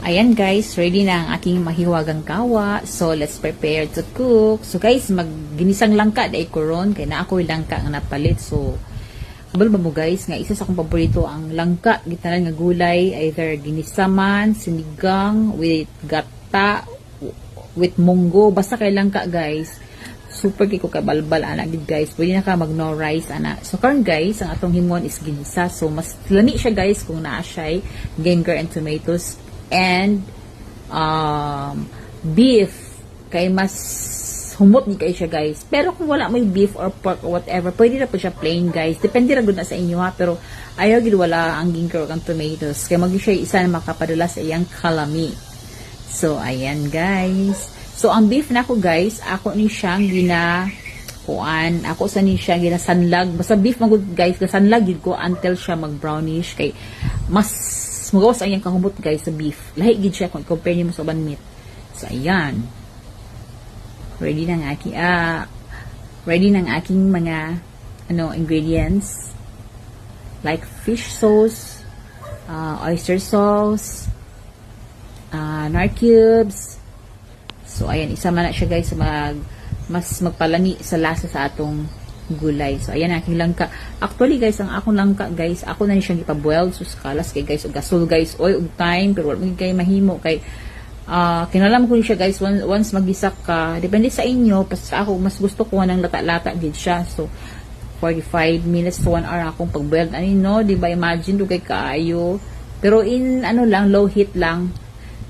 Ayan guys, ready na ang aking mahiwagang kawa. So, let's prepare to cook. So guys, magginisang langka dahil ko ron. Kaya na ako yung langka nga napalit. So, kabal ba mo guys, nga isa sa akong paborito ang langka. Gitanan nga gulay, either ginisaman, sinigang, with gata, with munggo. Basta kay langka guys. Super kiko kabalbal anak gid guys. Pwede na ka mag no rice ana. So karon guys, ang atong himon is ginisa. So mas lami siya guys kung naa siya ginger and tomatoes and beef kay mas humot ni kay siya guys. Pero kung wala may beef or pork or whatever, pwede na po siya plain guys. Depende ra gud na sa inyo ha. Pero ayaw gid wala ang ginger o ang tomatoes. Kay magi siya isa na makapadala sa iyang kalami. So ayan guys. So, ang beef na ko guys, ako ni siyang ginakuan. Ako sa ni siya ginasanlag. Basta beef magud guys, gasanlag yun ko until siya mag-brownish. Kay mas magawas ang iyang kahumot guys sa beef. Lahi gid siya kung compare niyo mo sa uban meat. So, ayan. Ready na ang aking, ready na ang aking mga ingredients. Like fish sauce, oyster sauce, nor cubes. So, ayan, isama na siya guys mas magpalani sa lasa sa atong gulay. So, ayan, aking langka. Actually guys, ang akong langka guys, ako na ni siyang ipaboil. So, kalas kay guys, o gasol guys, oy, og time, pero wala magiging kayo mahimo. Kay, kinalam ko ni siya guys, once magisak ka, depende sa inyo, basta ako, mas gusto ko ng lata-lata gid siya. So, 45 minutes to 1 hour akong pag-boil. Ano yun, no? Diba, imagine, dugay kaayo. Pero in, low heat lang.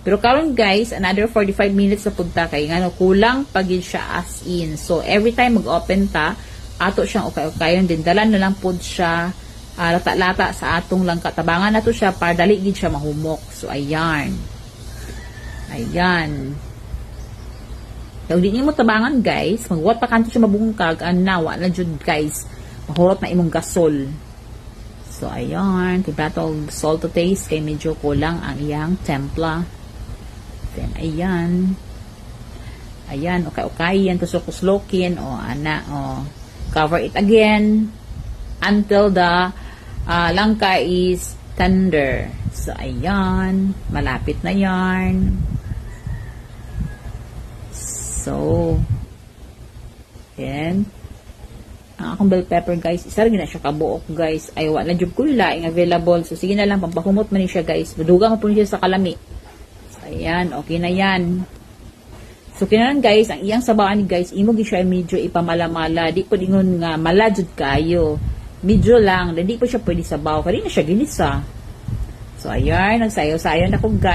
Pero karon guys, another 45 minutes na punta kay kulang pagid siya as in. So every time mag-open ta, ato siyang okay-okayon din. Dalan na lang pod siya lata-lata sa atong langka. Tabangan na to siya para dali gid siya mahumok. So ayan. Ayan. Daw di mo tabangan guys, magwat pa kanto siya mabungkag, nawa na jud guys. Mahurot na imong gasol. So ayan, timpla to salt to taste kay medyo kulang ang iyang templa. Then, ayan. Ayan, okay, yan. Kusok-kuslokin. Cover it again until the langka is tender. So, ayan. Malapit na yan. So, ayan. Ang akong bell pepper, guys, isa rin na siya kabuok, guys. Ay, wala jud ko laing available. So, sige na lang, pampahumot man siya, guys. Maduga mo po siya sa kalami. Ayan, okay na yan. So, kinalan guys, ang iyang sabaan guys, imo gi siya medyo ipamalamala. Di po dingon nga malajud kayo. Medyo lang, hindi po siya pwede sabaw. Kaya na siya ginisa. So, ayan, nagsayaw-sayaw na ko guys.